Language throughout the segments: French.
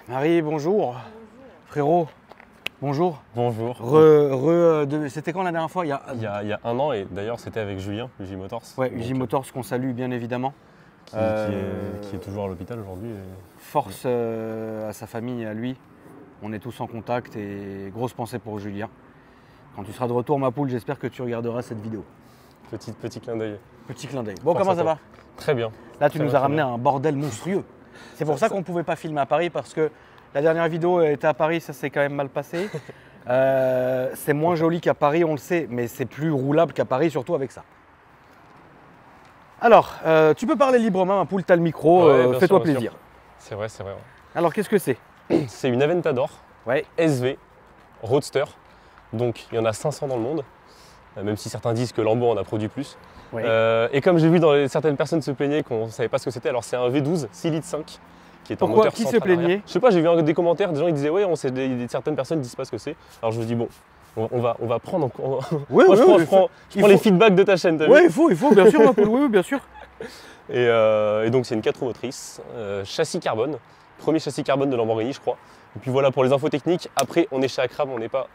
Marie, bonjour. Bonjour. Frérot, bonjour. Bonjour. C'était quand la dernière fois? Il y a un an, et d'ailleurs c'était avec Julien, UJ Motors. Ouais, UJ Motors qu'on salue bien évidemment. Qui est toujours à l'hôpital aujourd'hui. Force à sa famille et à lui. On est tous en contact et grosse pensée pour Julien. Quand tu seras de retour, ma poule, j'espère que tu regarderas cette vidéo. Petit clin d'œil. Petit clin d'œil. Bon, Force comment à ça toi. va? Très bien. Là, tu Très nous bien, as très ramené bien. un bordel monstrueux. C'est pour ça qu'on ne pouvait pas filmer à Paris, parce que la dernière vidéo était à Paris, ça s'est quand même mal passé. C'est moins joli qu'à Paris, on le sait, mais c'est plus roulable qu'à Paris, surtout avec ça. Alors, tu peux parler librement, ma poule, t'as le micro, Ouais, bien fais-toi sûr, bien plaisir. sûr. C'est vrai, c'est vrai. Ouais. Alors, qu'est-ce que c'est? C'est une Aventador Ouais, SV Roadster. Donc il y en a 500 dans le monde, même si certains disent que Lambo en a produit plus. ouais. Et comme j'ai vu certaines personnes se plaignaient qu'on ne savait pas ce que c'était, alors c'est un V12 6 litres 5 qui est un Pourquoi? moteur Qui se central plaignait? arrière. Je sais pas, j'ai vu des commentaires, des gens qui disaient ouais, certaines personnes disent pas ce que c'est. Alors je me dis bon, on va prendre en... Ouais, Moi, ouais, je il prends faut- les feedbacks de ta chaîne, t'as vu? Ouais, il faut, bien sûr, ma poule, oui, bien sûr. Et donc c'est une 4 roues motrices, châssis carbone, premier châssis carbone de Lamborghini je crois. Et puis voilà pour les infos techniques, après on est chez Acram, on n'est pas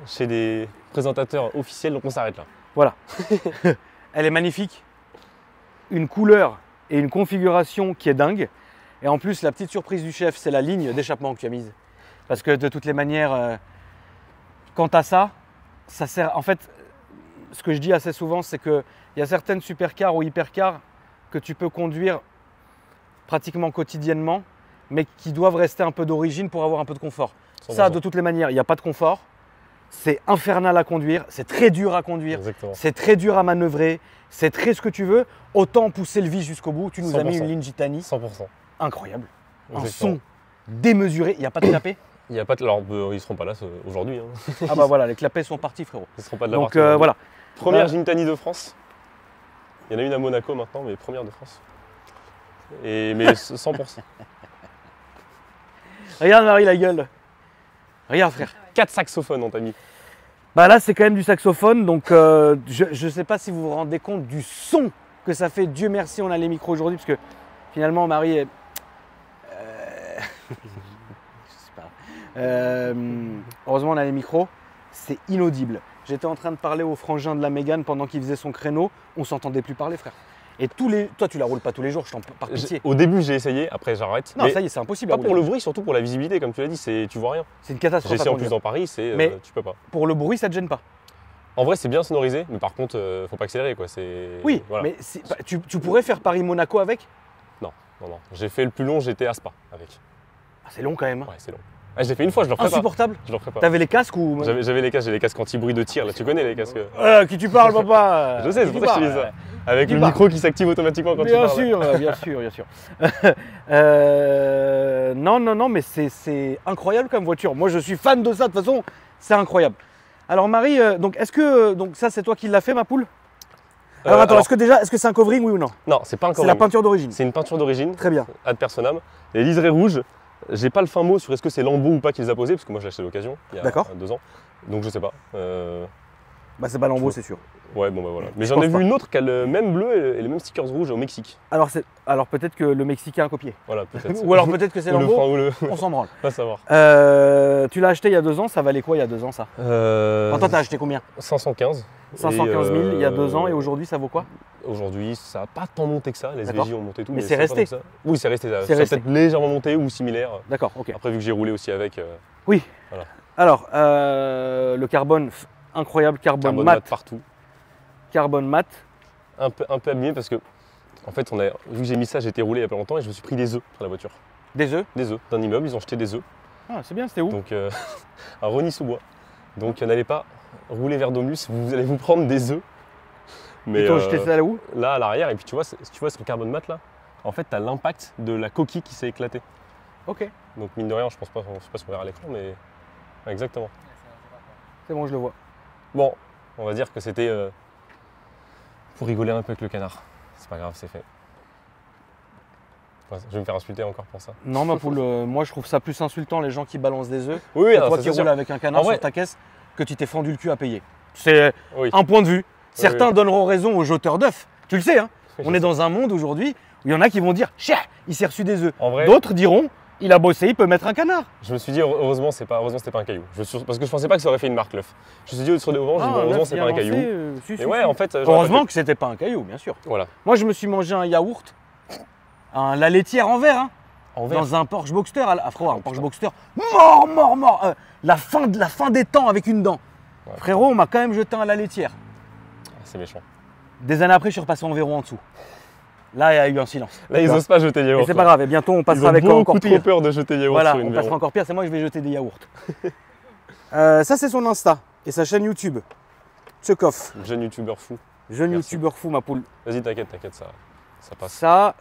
chez des présentateurs officiels, donc on s'arrête là. Voilà. Elle est magnifique. Une couleur et une configuration qui est dingue. Et en plus, la petite surprise du chef, c'est la ligne d'échappement que tu as mise. Parce que de toutes les manières, quant à ça, ça sert. En fait, ce que je dis assez souvent, c'est qu'il y a certaines supercars ou hypercars que tu peux conduire pratiquement quotidiennement, mais qui doivent rester un peu d'origine pour avoir un peu de confort. 100%. Ça, de toutes les manières, il n'y a pas de confort. C'est infernal à conduire, c'est très dur à conduire. Exactement. C'est très dur à manœuvrer, c'est très ce que tu veux. Autant pousser le vis jusqu'au bout. Tu nous as mis 100%. une ligne Gitani 100%. incroyable. Un Exactement. son démesuré. Il n'y a pas de clapet? Il y a pas de... Alors ils seront pas là aujourd'hui, hein. Ah bah voilà, les clapets sont partis, frérot. Ils seront pas de la Donc partie aujourd'hui. voilà. Première Voilà. Gitani de France. Il y en a une à Monaco maintenant, mais première de France. Mais 100%. Regarde Marie la gueule. Regarde frère. 4 saxophones on t'a mis. Bah là c'est quand même du saxophone, donc je ne sais pas si vous vous rendez compte du son que ça fait. Dieu merci on a les micros aujourd'hui, parce que finalement Marie est... je sais pas. Heureusement on a les micros, c'est inaudible. J'étais en train de parler au frangin de la Mégane pendant qu'il faisait son créneau, on s'entendait plus parler frère. Et toi tu la roules pas tous les jours, je t'en par pitié. Au début j'ai essayé, après j'arrête. Non Mais ça y est, c'est impossible. pas à pour rouler. le bruit, surtout pour la visibilité, comme tu l'as dit, tu vois rien. C'est une J'ai catastrophe à essayé en plus conduire. dans Paris, Mais- tu peux pas. Pour le bruit ça te gêne pas? En vrai c'est bien sonorisé, mais par contre faut pas accélérer quoi. Oui, Voilà. mais tu pourrais faire Paris-Monaco avec? Non. J'ai fait le plus long, j'étais à Spa avec. Ah, c'est long quand même. Ouais, c'est long. Ah, je l'ai fait une fois, je le referai pas. Insupportable. Je le referai pas. T'avais les casques ou... J'avais les casques anti-bruit de tir, là, tu connais les casques. Qui tu parles, papa? Je sais, c'est Qui pour ça que je te dis parles ça. Avec Qui le parle micro qui s'active automatiquement quand tu Bien parles. sûr, bien sûr, bien sûr. Non, mais c'est incroyable comme voiture. Moi, je suis fan de ça. De toute façon, c'est incroyable. Alors, Marie, donc, est-ce que ça, c'est toi qui l'as fait, ma poule? Alors, attends, est-ce que c'est un covering, oui ou non? Non, c'est pas un C'est la covering. peinture d'origine. C'est une peinture d'origine, Très bien. ad personam. Les liserés rouges, j'ai pas le fin mot sur est-ce que c'est Lambo ou pas qui les a posés, parce que moi je l'ai acheté d'occasion il y a D'accord. 2 ans. Donc je sais pas. Bah, c'est pas Lambo, c'est sûr. Ouais, bon bah voilà. Mais Je j'en ai pense vu pas. une autre qui a le même bleu et les mêmes stickers rouges au Mexique. Alors peut-être que le Mexicain a copié. Voilà, peut-être. Ou alors peut-être que c'est Ou le Lambo. frein ou le. On s'en branle. Pas savoir. Tu l'as acheté il y a 2 ans, ça valait quoi il y a 2 ans, ça? Enfin, toi, t'as acheté combien? 515. 515 000 il y a 2 ans, et aujourd'hui, ça vaut quoi? Aujourd'hui, ça n'a pas tant monté que ça. Les D'accord. SVJ ont monté tout. Mais c'est ça a pas resté. tant que ça. Oui, c'est resté. C'est Ça a resté. peut-être légèrement monté ou similaire. D'accord, ok. Après, vu que j'ai roulé aussi avec. Oui. Voilà. Alors, le carbone, incroyable, carbone Carbone mat. mat partout. Carbone mat. Un peu abîmé parce que, en fait, vu que j'ai mis ça, j'ai été roulé il y a pas longtemps et je me suis pris des œufs sur la voiture. Des œufs. Des œufs d'un immeuble, ils ont jeté des œufs. Ah, c'est bien, c'était où? Donc, à Rony-sous-Bois. Donc, n'allez pas rouler vers Domus, vous allez vous prendre des œufs. Mais Ils t'ont jeté ça là où? là, à l'arrière, et puis tu vois, si tu vois sur le carbone mat là, en fait, tu as l'impact de la coquille qui s'est éclatée. Ok, Donc, mine de rien, je sais pas si on verra à l'écran, mais ouais, exactement. c'est bon, je le vois. Bon, on va dire que c'était pour rigoler un peu avec le canard. C'est pas grave, c'est fait. Ouais, je vais me faire insulter encore pour ça. Non, ma poule, moi je trouve ça plus insultant les gens qui balancent des œufs. Oui, que alors, toi ça, qui c'est sûr. roules avec un canard En vrai- sur ta caisse, que tu t'es fendu le cul à payer. C'est Oui. un point de vue. Certains oui. donneront raison aux jeteurs d'œufs. Tu le sais, hein? Oui, On je est sais. dans un monde aujourd'hui où il y en a qui vont dire, cher, il s'est reçu des œufs. En vrai, D'autres diront, Il a bossé, il peut mettre un canard. Je me suis dit, heureusement, c'était pas un caillou. Parce que je pensais pas que ça aurait fait une marque, l'œuf. Je me suis dit, sur des oranges, heureusement, c'est pas un caillou. Et ouais, en fait. Heureusement que c'était pas un caillou, bien sûr. Voilà. Moi, je me suis mangé un yaourt, la laitière en verre, hein, En verre. dans un Porsche Boxster. Frérot, un Porsche Boxster, mort. La fin des temps avec une dent. Ouais. Frérot, on m'a quand même jeté un la laitière. C'est méchant. Des années après, je suis repassé en verrou en dessous. Là, il y a eu un silence. Là, ils osent pas jeter des yaourts. C'est pas grave, et bientôt on passera avec beaucoup encore trop pire. peur de jeter des yaourts Voilà, sur une on passera verrou. encore pire, c'est moi je vais jeter des yaourts. Ça, c'est son Insta et sa chaîne YouTube. Tcheukov, Jeune youtubeur fou. jeune Merci. youtubeur fou, ma poule. Vas-y, t'inquiète, ça passe. Ça,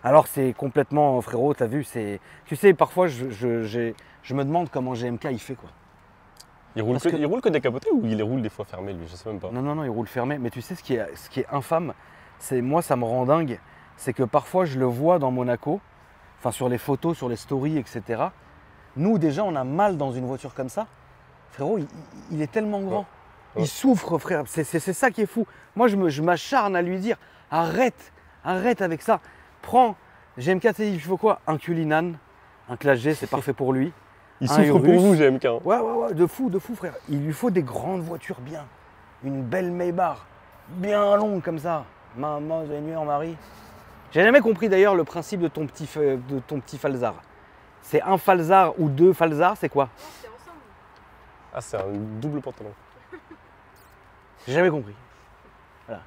alors c'est complètement, frérot, t'as vu, c'est. Tu sais, parfois je me demande comment GMK il fait quoi. Il roule que décapoté ou il les roule des fois fermés, lui? Je sais même pas. Non, il roule fermé. Mais tu sais, ce qui est infâme, c'est moi, ça me rend dingue, c'est que parfois je le vois dans Monaco, enfin sur les photos, sur les stories, etc. Nous, déjà, on a mal dans une voiture comme ça. Frérot, il est tellement grand. Ouais. Il souffre, frère. C'est ça qui est fou. Moi, je m'acharne à lui dire, arrête avec ça. Prends, GMK, tu sais, il faut quoi? Un Cullinan, un Classe G, c'est parfait pour lui. Il Un souffre pour Urus. vous, GMK. Hein. Ouais, de fou, frère. Il lui faut des grandes voitures bien. Une belle Maybach, bien longue comme ça. Maman, Seigneur, Marie. J'ai jamais compris d'ailleurs le principe de ton petit Falzar. C'est un Falzar ou deux Falzar, c'est quoi? C'est ensemble. Ah, c'est un double pantalon. J'ai jamais compris. Voilà.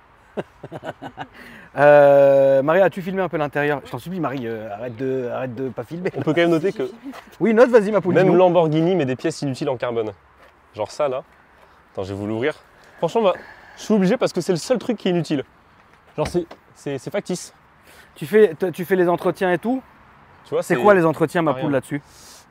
Marie, as-tu filmé un peu l'intérieur? Je t'en supplie, Marie, arrête de pas filmer. On peut quand même noter que Oui, note, vas-y, ma poule. même dis-nous. Lamborghini met des pièces inutiles en carbone. Genre ça, là. Attends, je vais vous l'ouvrir. Franchement, bah, je suis obligé parce que c'est le seul truc qui est inutile. Genre, c'est factice. Tu fais les entretiens et tout? Tu vois, C'est quoi les entretiens, ma rien. poule, là-dessus?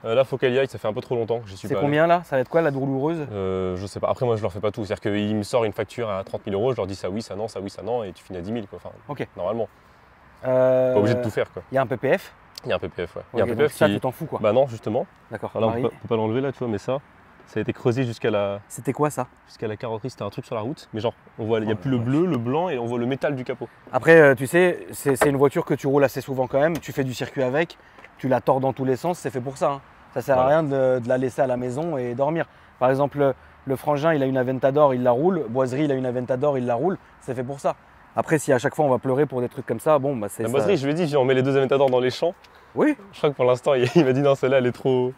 Là, faut qu'elle y aille, ça fait un peu trop longtemps que j'y suis C'est pas combien là? Ça va être quoi la douloureuse? allé. Je sais pas. Après, moi, je leur fais pas tout. C'est-à-dire qu'il me sort une facture à 30 000 €, je leur dis ça oui, ça non, et tu finis à 10 000, quoi. Enfin, Ok. normalement. Pas obligé de tout faire, quoi. Il y a un PPF? Il y a un PPF, ouais. Il y a un Ok, PPF donc ça, qui. tu t'en fous quoi. Bah non, justement. D'accord. Voilà, on Marie, peut pas l'enlever là, tu vois, mais ça a été creusé jusqu'à la c'était quoi ça? carrosserie. C'était un truc sur la route, mais genre, on voit, il n'y a Oh plus la le bleu, le blanc, et on voit le métal du capot. Après, tu sais, c'est une voiture que tu roules assez souvent quand même. Tu fais du circuit avec, tu la tords dans tous les sens, c'est fait pour ça. Hein. Ça sert à Ouais. rien de la laisser à la maison et dormir. Par exemple, le frangin, il a une Aventador, il la roule. Boiserie, il a une Aventador, il la roule. C'est fait pour ça. Après, si à chaque fois on va pleurer pour des trucs comme ça, bon, bah c'est La ça. boiserie, je lui ai dit, viens, on met les deux Aventador dans les champs. Oui, Je crois que pour l'instant, il m'a dit non, celle-là, elle est trop.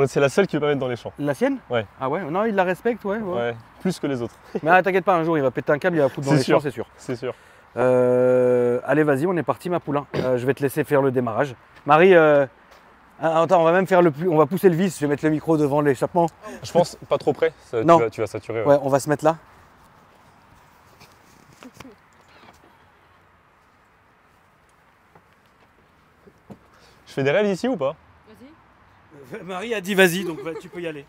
C'est la seule qu'il veut pas mettre dans les champs. la sienne? Ouais. Ah ouais, non, il la respecte, ouais. Ouais, plus que les autres, Mais t'inquiète pas, un jour, il va péter un câble, il va foutre dans C'est les sûr. champs, c'est sûr. c'est sûr. Allez, vas-y, on est parti, ma poulain. Je vais te laisser faire le démarrage. Marie, attends, on va même faire on va pousser le vis. Je vais mettre le micro devant l'échappement. Je pense pas trop près, ça, Non. tu vas saturer. Ouais. Ouais, on va se mettre là. Je fais des rêves ici ou pas? Vas-y. Marie a dit vas-y, donc tu peux y aller.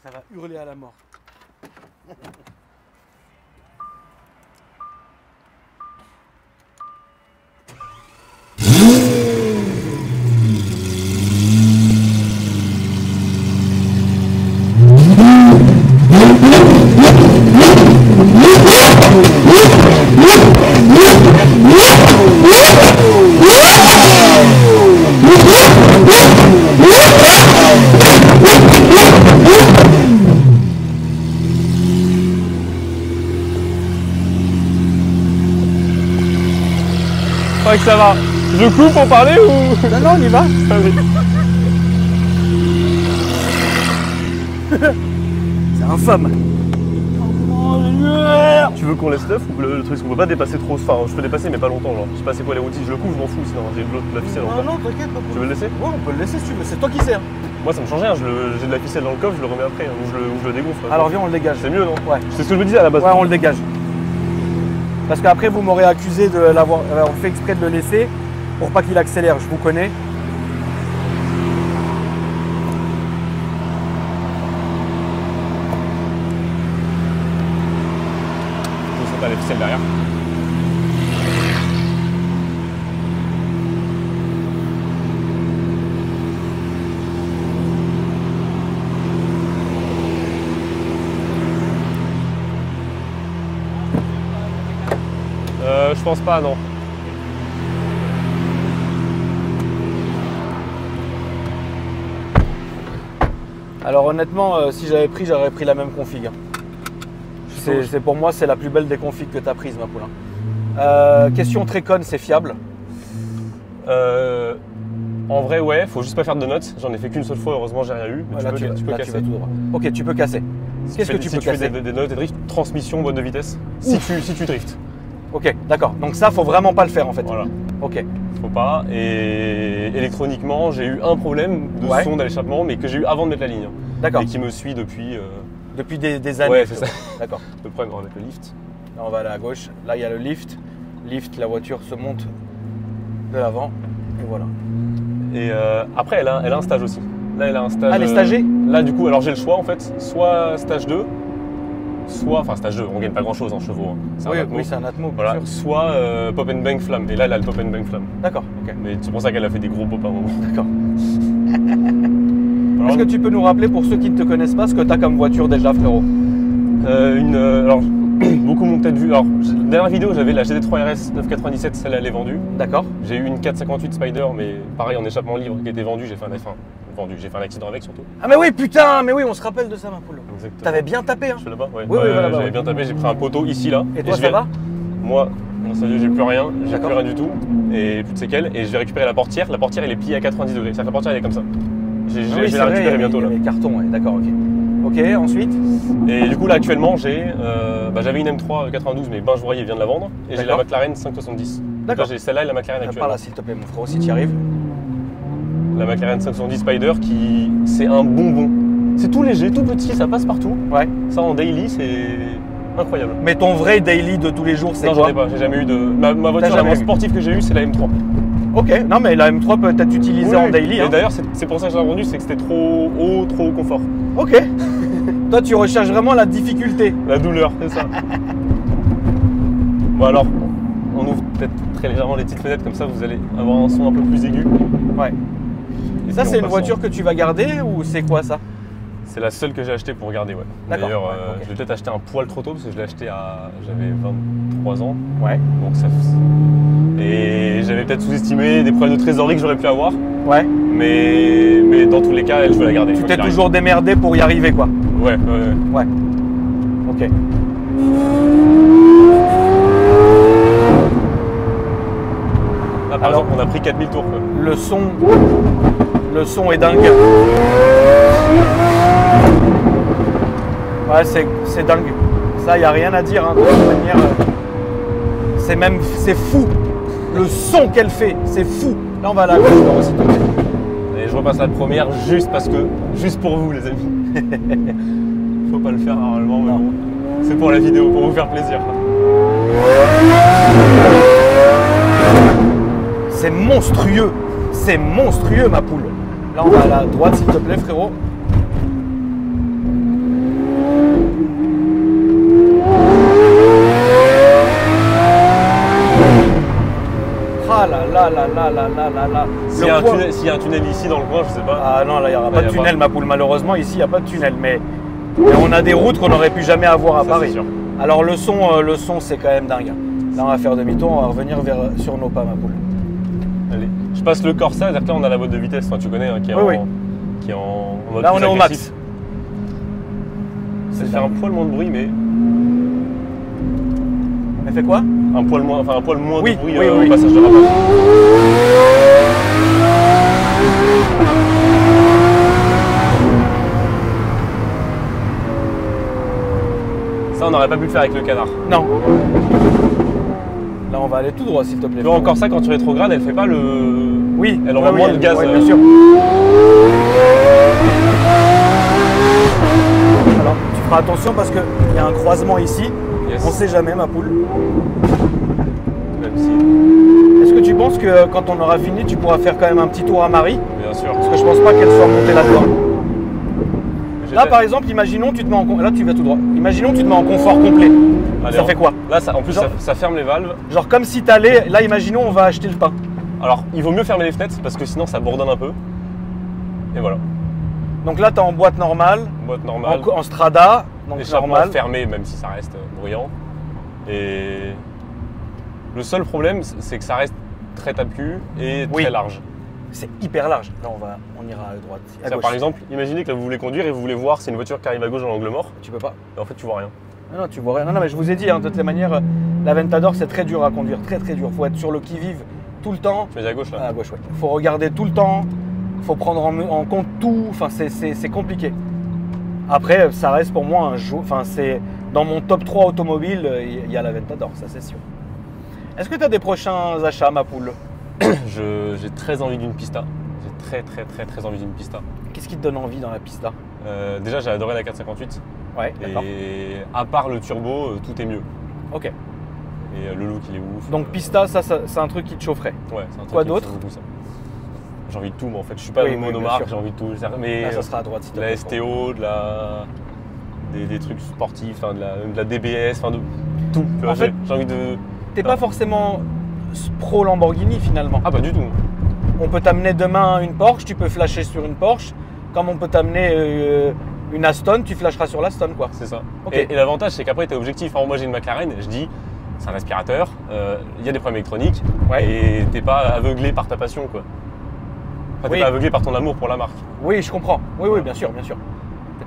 Ça va hurler à la mort. Je crois que ça va. Je coupe pour parler ou? Non, on y va. Allez. C'est infâme. Tu veux qu'on laisse l'œuf ou le truc? On peut pas dépasser trop. Enfin, je peux dépasser, mais pas longtemps. Genre, je sais pas c'est quoi les routines. Je le coupe, je m'en fous. Sinon, j'ai de la ficelle encore. Non, t'inquiète. Tu veux le laisser? Ouais, on peut le laisser si tu veux. C'est toi qui sais. Hein. Moi, ça me change rien. J'ai de la ficelle dans le coffre, je le remets après. Hein, ou je le dégonfle. Alors viens, on le dégage. C'est mieux, non? Ouais. C'est ce que je me disais à la base. Ouais, on le dégage. Parce qu'après, vous m'aurez accusé de l'avoir fait exprès de le laisser pour pas qu'il accélère. Je vous connais. Je sens pas la ficelle derrière. Je pense pas, non. Alors honnêtement, si j'aurais pris la même config. Pour moi, c'est la plus belle des configs que tu as prises, ma poule. Question très conne, c'est fiable? En vrai, ouais, faut juste pas faire de notes. J'en ai fait qu'une seule fois, heureusement, j'ai rien eu. Mais tu peux là, casser. tu vas tout droit. Ok, tu peux casser. Qu'est-ce que tu peux casser? Si tu fais des notes et drift, transmission, boîte de vitesse, si tu drifts. Ok, d'accord. Donc ça, faut vraiment pas le faire en fait. Voilà. Ok. Faut pas. Et électroniquement, j'ai eu un problème de sonde à l'échappement, mais que j'ai eu avant de mettre la ligne. D'accord. Et qui me suit depuis. Depuis des années. Ouais, c'est ça. D'accord. Le problème, on va mettre le lift. Là, on va aller à gauche. Là, il y a le lift. Lift, la voiture se monte de l'avant. Et voilà. Et après, elle a un stage aussi. Là, elle a un stage. Ah, elle est stagée? Là, du coup, alors j'ai le choix en fait. Soit stage 2, soit. Enfin, stage 2, on gagne pas grand chose en chevaux. Hein. Oui, c'est un Atmo. Voilà. Soit Pop and Bang Flamme. Et là, elle a le Pop and Bang Flamme. D'accord, ok. Mais c'est pour ça qu'elle a fait des gros pops à un moment. D'accord. Est-ce que tu peux nous rappeler, pour ceux qui ne te connaissent pas, ce que tu as comme voiture déjà, frérot? Alors, beaucoup m'ont peut-être vu. Alors, la dernière vidéo, j'avais la GT3 RS 997, celle-là, elle est vendue. D'accord. J'ai eu une 458 Spider, mais pareil, en échappement libre, qui était vendue. J'ai fait un accident avec surtout. Ah, mais oui, putain, mais oui, on se rappelle de ça, ma poule. Exactement. T'avais bien tapé, hein? Je suis là-bas, ouais. Oui, voilà, j'avais bien tapé, j'ai pris un poteau ici, là. Et toi, ça va? Moi, grâce à Dieu, j'ai plus rien, du tout, et plus de séquelles. Et je vais récupérer la portière. La portière, elle est pliée à 90 degrés. C'est-à-dire que la portière, elle est comme ça. Je vais la récupérer bientôt là. Les cartons, ouais, d'accord, ok. Ok, ensuite? Et du coup là actuellement j'avais une M3 92 mais Binge Royer vient de la vendre et j'ai la McLaren 570. D'accord. J'ai celle-là et la McLaren actuelle. Par là s'il te plaît mon frérot si tu y arrives. La McLaren 570 Spider qui c'est un bonbon. C'est tout léger, tout petit, ça passe partout. Ouais. Ça en daily c'est incroyable. Mais ton vrai daily de tous les jours c'est quoi? Non j'en ai pas, j'ai jamais eu de. Ma voiture la moins sportive que j'ai eue c'est la M3. Ok, non mais la M3 peut être utilisée en daily. Et d'ailleurs c'est pour ça que je l'ai vendue, c'est que c'était trop haut confort. Ok. Toi tu recherches vraiment la difficulté. La douleur, c'est ça. Bon alors, on ouvre peut-être très légèrement les petites fenêtres comme ça vous allez avoir un son un peu plus aigu. Ouais. Et ça c'est une voiture que tu vas garder ou c'est quoi ça? C'est la seule que j'ai achetée pour garder, ouais. D'ailleurs, je vais peut-être acheter un poil trop tôt parce que je l'ai acheté j'avais 23 ans. Ouais. Donc ça. Et j'avais peut-être sous-estimé des problèmes de trésorerie que j'aurais pu avoir. Ouais. Mais dans tous les cas, je veux la garder. Tu t'es toujours démerdé pour y arriver, quoi. Ouais. Ouais. Ok. Là, par exemple, on a pris 4000 tours. Quoi. Le son est dingue. Ouais, c'est dingue. Ça, il n'y a rien à dire. Hein. De toute manière, c'est fou. Le son qu'elle fait, c'est fou. Là, on va à la gauche, s'il te plaît. Et je repasse la première juste pour vous, les amis. Faut pas le faire normalement, mais bon. C'est pour la vidéo, pour vous faire plaisir. C'est monstrueux. C'est monstrueux, ma poule. Là, on va à la droite, s'il te plaît, frérot. Ah là là. S'il y a un tunnel ici dans le coin, je sais pas. Ah non, là, il n'y aura pas de tunnel, ma poule. Malheureusement, ici, il n'y a pas de tunnel. Mais on a des routes qu'on n'aurait pu jamais avoir à Paris. Alors, le son, c'est quand même dingue. Là, on va faire demi-tour, on va revenir sur nos pas, ma poule. Allez, je passe le Corsa, c'est-à-dire que là, on a la boîte de vitesse, enfin, tu connais, hein, qui est en mode. Là, on est au max. Ça fait un poil moins de bruit, mais. Elle fait quoi? Un poil moins de bruit au passage de rapport. Ça, on n'aurait pas pu le faire avec le canard. Non. Là, on va aller tout droit, s'il te plaît. Tu vois, encore ça, quand tu rétrogrades, elle fait pas le. Oui. Elle envoie moins de gaz. Oui, bien sûr. Alors, tu feras attention parce qu'il y a un croisement ici. Yes. On sait jamais, ma poule. Même si. Est-ce que tu penses que quand on aura fini, tu pourras faire quand même un petit tour à Marie? Bien sûr. Parce que je pense pas qu'elle soit montée là-dedans. Là, par exemple, imaginons tu te mets en là tu vas tout droit. Imaginons tu te mets en confort complet. Allez, ça fait quoi? Là, en plus, ça ferme les valves. Genre comme si t'allais. Là, imaginons on va acheter le pain. Alors, il vaut mieux fermer les fenêtres parce que sinon ça bourdonne un peu. Et voilà. Donc là, t'es en boîte normale. Boîte normale. En strada. Donc normal. Fermé, même si ça reste bruyant. Et le seul problème, c'est que ça reste très tape-cul et très large. c'est hyper large. Là, on ira à droite. À Ça, gauche. par exemple, imaginez que là vous voulez conduire et vous voulez voir, c'est une voiture qui arrive à gauche dans l'angle mort, Tu peux pas. et en fait tu vois rien. Non, tu vois rien. Non, mais je vous ai dit, hein, de toutes les manières, l'Aventador, c'est très dur à conduire, très très dur. Faut être sur le qui-vive tout le temps. Tu mets à gauche là. À gauche, ouais. Faut regarder tout le temps. Faut prendre en compte tout. Enfin, c'est compliqué. Après, ça reste pour moi un jeu. Enfin, c'est dans mon top 3 automobile, il y a l'Aventador, ça c'est sûr. Est-ce que tu as des prochains achats, ma poule? J'ai très envie d'une Pista. J'ai très envie d'une Pista. Qu'est-ce qui te donne envie dans la Pista? Déjà j'ai adoré la 458. Ouais, d'accord. Et à part le turbo, tout est mieux. Ok. Et le look il est ouf. Donc Pista, ça c'est un truc qui te chaufferait. Ouais, c'est un truc Quoi qui me d'autre? fait beaucoup, ça. J'ai envie de tout, moi en fait. Je suis pas Oui, une oui, monomarque, bien sûr. j'ai envie de tout. Mais Ah, ça sera à droite si de la STO, des trucs sportifs, de la DBS, de tout. Tu vois, En fait, j'ai envie de. T'es pas forcément pro Lamborghini finalement. Ah, pas du tout. On peut t'amener demain une Porsche, tu peux flasher sur une Porsche. Comme on peut t'amener une Aston, tu flasheras sur l'Aston, quoi. C'est ça. Ok. Et l'avantage, c'est qu'après, tu es objectif. Moi, j'ai une McLaren, je dis, c'est un aspirateur, il y a des problèmes électroniques, Ouais. et t'es pas aveuglé par ta passion, quoi. Enfin, t'es Oui. pas aveuglé par ton amour pour la marque. Oui, je comprends. Oui, oui, bien sûr, bien sûr.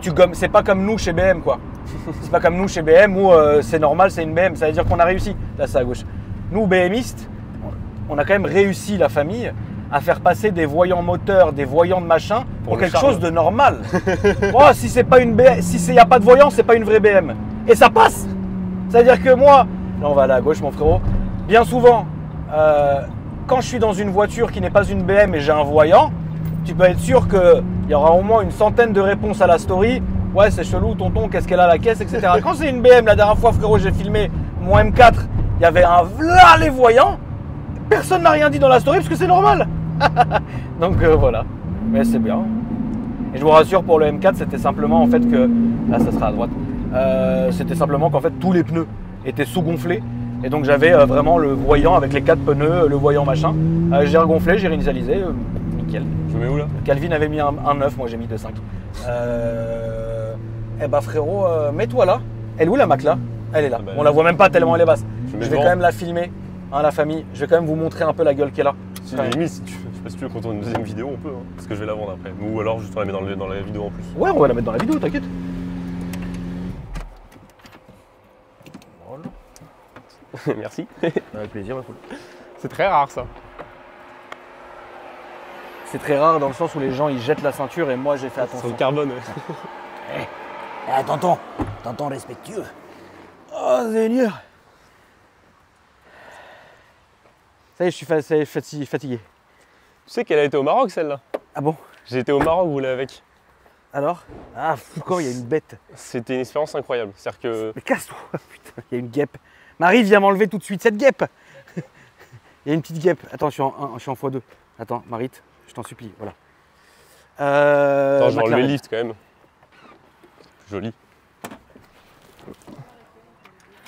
Tu gommes, c'est pas comme nous chez BM, quoi. C'est pas comme nous chez BM où c'est normal, c'est une BM. Ça veut dire qu'on a réussi. Là, c'est à gauche. Nous, BMistes, on a quand même réussi, la famille, à faire passer des voyants moteurs, des voyants de machin pour le quelque charme. chose de normal. Oh, si c'est pas une BM, si y a pas de voyant, c'est pas une vraie BM. Et ça passe. Ça veut dire que moi, là, on va aller à gauche, mon frérot. Bien souvent, quand je suis dans une voiture qui n'est pas une BM et j'ai un voyant, tu peux être sûr qu'il y aura au moins une centaine de réponses à la story. Ouais, c'est chelou, tonton, qu'est-ce qu'elle a la caisse, etc. Quand c'est une BM, la dernière fois, frérot, j'ai filmé mon M4, il y avait un v'là les voyants. Personne n'a rien dit dans la story parce que c'est normal. Donc voilà, mais c'est bien. Et je vous rassure, pour le M4, c'était simplement en fait que, là ça sera à droite, c'était simplement qu'en fait tous les pneus étaient sous-gonflés. Et donc j'avais vraiment le voyant avec les 4 pneus, le voyant machin. J'ai regonflé, j'ai réinitialisé, nickel. Je mets où là? Calvin avait mis un 9, moi j'ai mis 2,5. Eh bah frérot, mets-toi là. Elle est où la Mac là? Elle est là. Ah bah, On la voit même pas tellement elle est basse. Je mets Je vais devant. quand même la filmer, hein, la famille. Je vais quand même vous montrer un peu la gueule qu'elle a. Si, Ouais. limite, si tu, je sais pas si tu veux qu'on tourne une deuxième vidéo, on peut, hein, parce que je vais la vendre après. Ou alors juste on la met dans la vidéo en plus. Ouais, on va la mettre dans la vidéo, t'inquiète. Voilà. Merci. Avec plaisir, ma poule. C'est très rare ça. C'est très rare dans le sens où les gens ils jettent la ceinture et moi j'ai fait Sur attention. le carbone. Ouais. Tonton respectueux. Oh Seigneur. Ça y est, je suis fatigué. Tu sais qu'elle a été au Maroc celle-là? Ah bon? J'ai été au Maroc rouler avec. Alors? Ah, Foucault, il y a une bête. C'était une expérience incroyable. C'est-à-dire que Mais casse-toi, putain, il y a une guêpe. Marie, viens m'enlever tout de suite cette guêpe. Il y a une petite guêpe. Attends, je suis en x2. Attends, Marite, je t'en supplie, voilà. attends, je vais enlever McLaren. le lift quand même. Joli.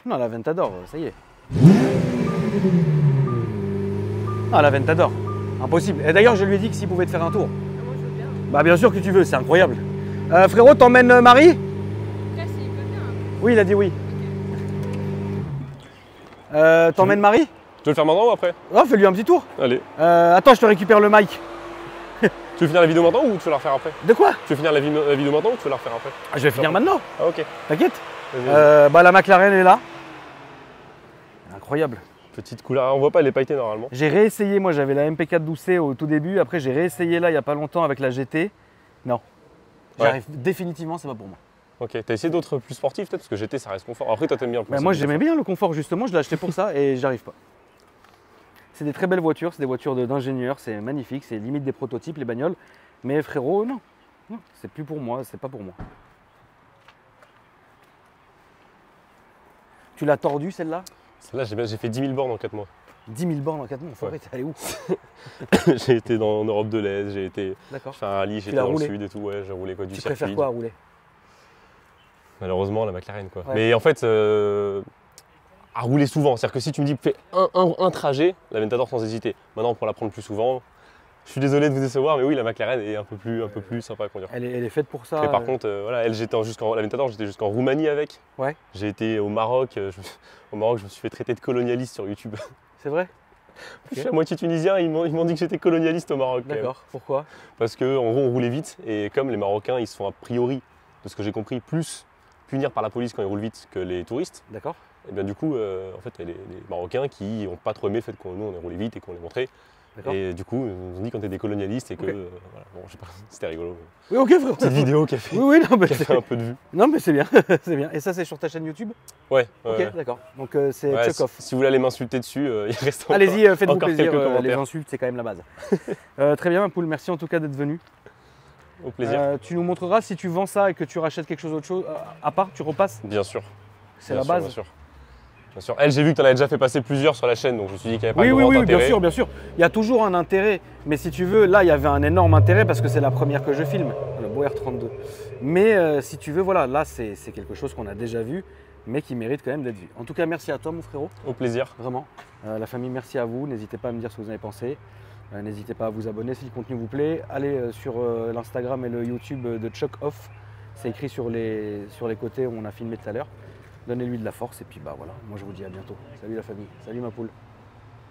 Non, la Ventador, ça y est. Ah, la Ventador, impossible. Et d'ailleurs, je lui ai dit que s'il pouvait te faire un tour. Ah, moi je veux bien. Bah bien sûr que tu veux, c'est incroyable. Frérot, t'emmènes Marie? Après, s'il peut bien. Oui, il a dit oui. T'emmènes Marie? Tu veux le faire maintenant ou après? Oh, fais-lui un petit tour. Allez. Attends, je te récupère le mic. Tu veux finir la vidéo maintenant ou tu veux la refaire après? De quoi? Tu veux finir la vidéo maintenant ou tu veux la refaire après? Je vais finir maintenant, Ah ok. t'inquiète. Vas-y, vas-y. Bah la McLaren est là. Incroyable. Petite couleur, on voit pas, elle est pailletée normalement. J'ai réessayé, moi j'avais la MP4 12C au tout début, après j'ai réessayé là il n'y a pas longtemps avec la GT. Non. J'arrive définitivement, c'est pas pour moi. Ok, t'as essayé d'autres plus sportifs peut-être? Parce que GT ça reste confort. Après toi t'aimes bien le Bah, moi j'aimais bien le confort justement, je l'ai acheté pour ça et j'arrive pas. C'est des très belles voitures, c'est des voitures d'ingénieurs, c'est magnifique, c'est limite des prototypes les bagnoles. Mais frérot, non. Non, c'est plus pour moi, c'est pas pour moi. Tu l'as tordue celle-là? Là j'ai fait 10 000 bornes en 4 mois. 10 000 bornes en 4 mois, faut Ouais. arrêter, elle est où? J'ai été en Europe de l'Est, j'ai été D'accord. faire un rallye, j'étais l'as dans roulé? le sud et tout, ouais, j'ai roulé quoi, du Tu circuit. préfères quoi à rouler? Malheureusement la McLaren quoi. Ouais. Mais en fait, à rouler souvent, c'est-à-dire que si tu me dis fais un trajet, la Ventador sans hésiter. Maintenant pour la prendre plus souvent, je suis désolé de vous décevoir, mais oui la McLaren est un peu plus sympa à conduire. Elle est faite pour ça. Et par contre, voilà, elle, la Ventador, j'étais jusqu'en Roumanie avec. Ouais. J'ai été au Maroc, au Maroc je me suis fait traiter de colonialiste sur YouTube. C'est vrai? Je suis à moitié tunisien, ils m'ont dit que j'étais colonialiste au Maroc. quand même. D'accord, pourquoi? Parce qu'en gros, on roulait vite et comme les Marocains, ils se font a priori, de ce que j'ai compris, plus punir par la police quand ils roulent vite que les touristes. D'accord. Et bien du coup, en fait, les Marocains qui n'ont pas trop aimé le fait qu'on nous on ait roulé vite et qu'on les montré. D'accord. Et du coup, ils nous ont dit quand t'es des colonialistes et que. Ok. Voilà, bon, je sais pas, c'était rigolo. Oui, ok, frérot. Petite vidéo qui a fait, Oui, non, mais qui a fait un peu de vue. non, mais c'est bien, c'est bien. Et ça, c'est sur ta chaîne YouTube? Ouais, Ok, ouais. d'accord. Donc c'est Ouais, Chuck Off. si vous voulez aller m'insulter dessus, il reste encore. Allez-y, faites-vous encore plaisir. quelques Les commentaires. insultes, c'est quand même la base. Très bien, ma poule. Merci en tout cas d'être venu. Au plaisir. Tu nous montreras si tu vends ça et que tu rachètes quelque chose d'autre chose à part, tu repasses. Bien sûr. C'est Bien la sûr, base. Bien sûr. Bien sûr. Elle, j'ai vu que tu en avais déjà fait passer plusieurs sur la chaîne, donc je me suis dit qu'il n'y avait pas Oui, de oui, grand oui, intérêt. bien sûr, bien sûr. Il y a toujours un intérêt, mais si tu veux, là, il y avait un énorme intérêt parce que c'est la première que je filme, le Beau R32. Mais si tu veux, voilà, là, c'est quelque chose qu'on a déjà vu, mais qui mérite quand même d'être vu. En tout cas, merci à toi, mon frérot, Au plaisir. vraiment. La famille, merci à vous. N'hésitez pas à me dire ce que vous en avez pensé. N'hésitez pas à vous abonner si le contenu vous plaît. Allez sur l'Instagram et le YouTube de Chuck Off. C'est écrit sur les côtés où on a filmé tout à l'heure. Donnez-lui de la force et puis bah voilà, moi je vous dis à bientôt. Salut la famille, salut ma poule.